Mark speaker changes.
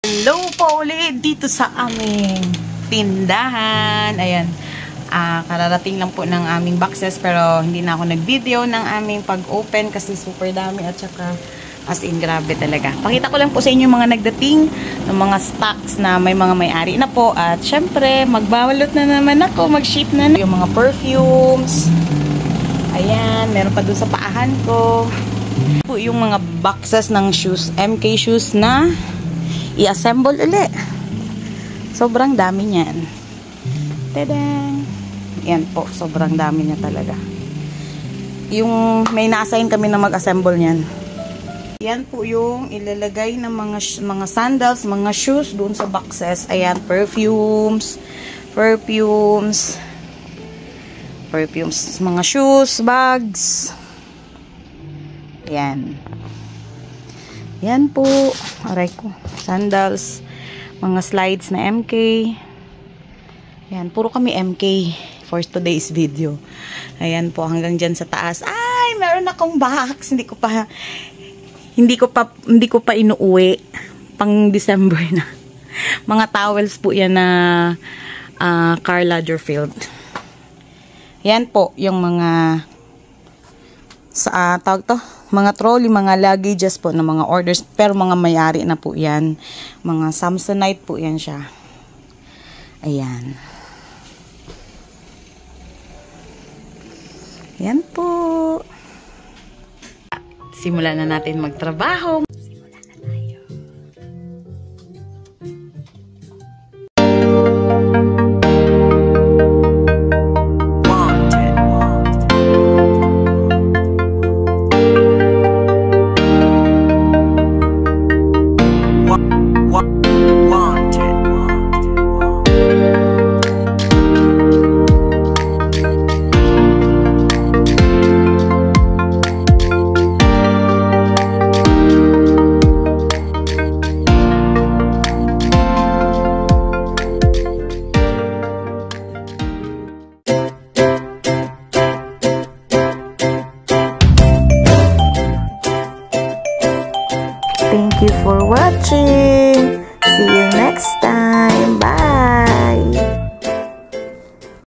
Speaker 1: Hello po ulit dito sa aming tindahan. Ayan. Kararating lang po ng aming boxes pero hindi na ako nag-video ng aming pag-open kasi super dami at saka as in grabe talaga. Pakita ko lang po sa inyo mga nagdating ng mga stocks na may mga may-ari na po at syempre magbabalot na naman ako, mag-ship na yung mga perfumes. Ayan, meron pa dun sa paahan ko. Po yung mga boxes ng shoes, MK shoes na i-assemble ulit. Sobrang dami niyan. Tadang! Yan po, sobrang dami niya talaga. Yung may na-assign kami na mag-assemble niyan. Yan po yung ilalagay ng mga sandals, mga shoes doon sa boxes. Ayan, perfumes, mga shoes, bags. Ayan. Yan po. Aray ko. Sandals. Mga slides na MK. Ayan. Puro kami MK for today's video. Ayan po. Hanggang dyan sa taas. Ay! Meron akong box. Hindi ko pa inuuwi. Pang December na. Mga towels po yan na Karl Lagerfeld. Yan po. Yung mga tawag to? Mga trolley, mga luggages po na mga orders. Pero mga may-ari na po yan. Mga Samsonite po yan siya. Ayan. Yan po. Simulan na natin magtrabaho. Thank you for watching. See you next time.